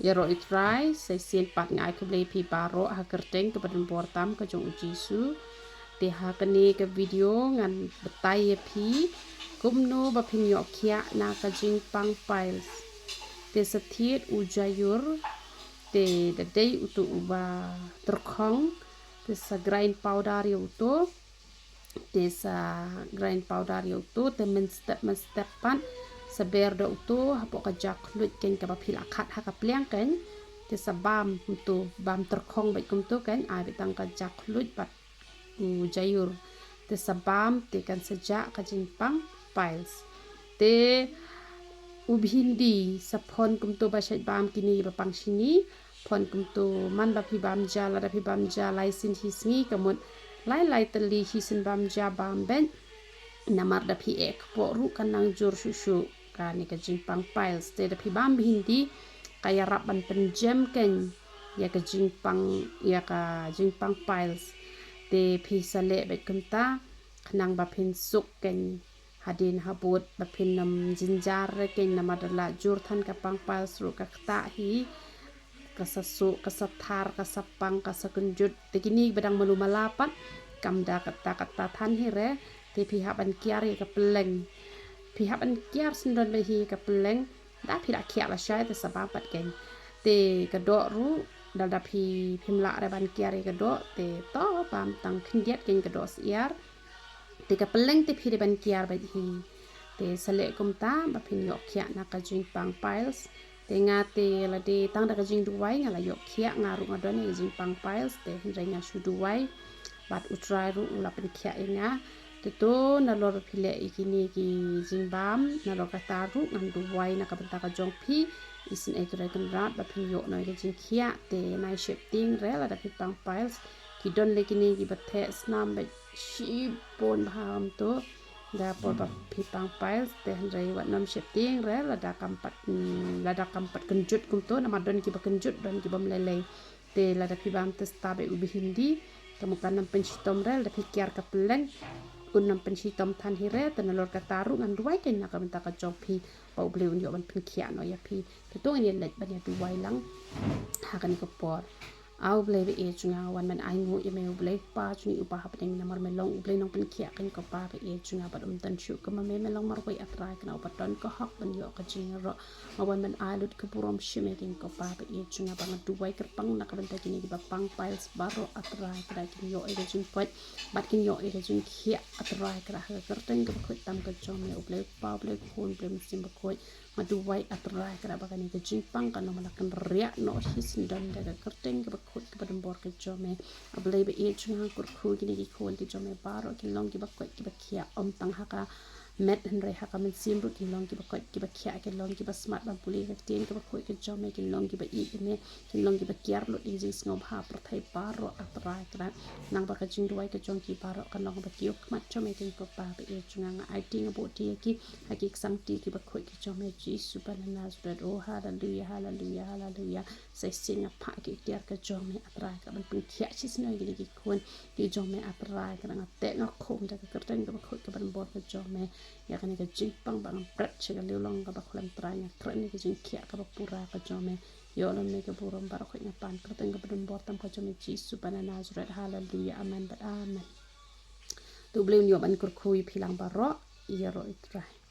ya ro itrai sai sen pat ngai ke ble pi baro ha kerteng ke badan bortam ke jong jisu te ha kani ke video ngan betai ye pi kumno ba phin yo khiah na ka jingpang files te setiet ujayur te dadai utu uba terkhong te sa grind powder yo utu te sa grind powder yo utu te men step pan saber do utu hapo ka jak lut ken ka bapil akhat ha ka pliang ken te sa bam utu bam terkhong bai kum tu ken ai betang ka jak lut pat ujayur te sa bam te kan saja ka jingpang files te ubhindi sa phon kum tu ba shet bam kini ba pang sini phon kum tu man ba phi bam ja la da phi bam ja lai sin hi sngi kamut lai tali hi sin bam ja bam ben namar da phi ek po ru kanang jur shushu ka ni ka jingpang files te da phi bam hindi kaya rap ban penjem ken ya ka jingpang files te phi sale bet kumta kanang ba phin suk ken hadin habut ba phin nam jinjar ken namadala jur than ka pang files ru ka ta hi kasasu kasathar kasapang kasakunjut tekini bedang melu malapat kamda kata than hi re te pihak ban kiar ka peleng pihak ban kiar sindon be hi ka peleng da phi da khiah la shai te sababat ken te kado ru dal da phi phimla re ban kiar ka do te to pam tang khindiat ken kado siar te ka peleng te phi de ban kiar ba hi te sale kumta ba phin yo khiah na ka jingpang files te nga te la de tang da ka jing duwai nga la yo khiah nga ru ngadon ni jingpang files te hinrenya shu duwai bat utrai ru ula pen khiah nga te to na lor phile ikini ki jingbam na lo ka taru ngan duwai na ka benta ka jong phi isin e kre kan rat ba phin yo no ke jing khiah te nai shape ting re la da phi pang files ki don le kini ki bathe snam be shi pon bham to da por ba phi pang files te hanrei wat nam shape ting re la da kampat kenjut kum to na madon ki ba kenjut don ki bam lele te la da phi bam te sta be ubi hindi kamukan nam pensitom re la phi kiar ka peleng un nam pensitom than hi re te na lor ka taru ngan duai ken na ka benta ka jong phi ba uble un yo ban phin khiah no ya phi te to ni let ban ya duai lang ha kan ko por au ble be e chunga wan man ai ngu email ble pa chuni upa hap ning namar me long ble nong pen khiah kan ko pa be e chunga ba dum tan shu ka ma me long mar koi atrai kan upa ton ko hak ban yo ka jing ro wan man ai lut ka purom shime kin ko pa be e chunga ba duai ker pang na ka ban ta kini ba pang files baro atrai ka kin yo e jing pot bat kin yo e jing khiah atrai ka ha ka ten ka khoi tam ka chom me ble pa ble khon ble sim ba khoi ma duai atrai ka ba kan ka jing pang kan no malakan ria no his don da ka ten ka khut ka badam bor ka jome ablay be e chunga kur khu kini ki khon ki jome baro ki long ki ba kwat ki ba khiah om tang haka met henre haka men simru ki long ki ba kwat ki ba khiah ki long ki ba smart ba puli ka tin ka ba khoi ka jome ki long ki ba i ne ki long ki ba kiar lo ding jing sngom ha pro thai baro atrai kra nang ba ka jing duai ka jong ki baro ka long ba ki ok mat jome ki ko pa be e chunga nga ai ting bo ti ki haki sang ti ki ba khoi ki jome ji subhana spread oh hallelujah hallelujah hallelujah sai singa pa ki kiar ka jome atrai ka ban pin khiah chi snoi ki khon ki jome atrai ka nga te nga khom da ka kerten ka ba khoi ka ban bor ka jome ya kan ka jingpang bang prat che ka lelong ka ba kholam trai nga kren ni ka jing khiah ka ba pura ka jome yo lam ne ka burom bar khoi nga pan kerten ka ban bor tam ka jome ji subhana spread hallelujah amen but amen tu bleu yo ban kur khui philang baro ya ro itrai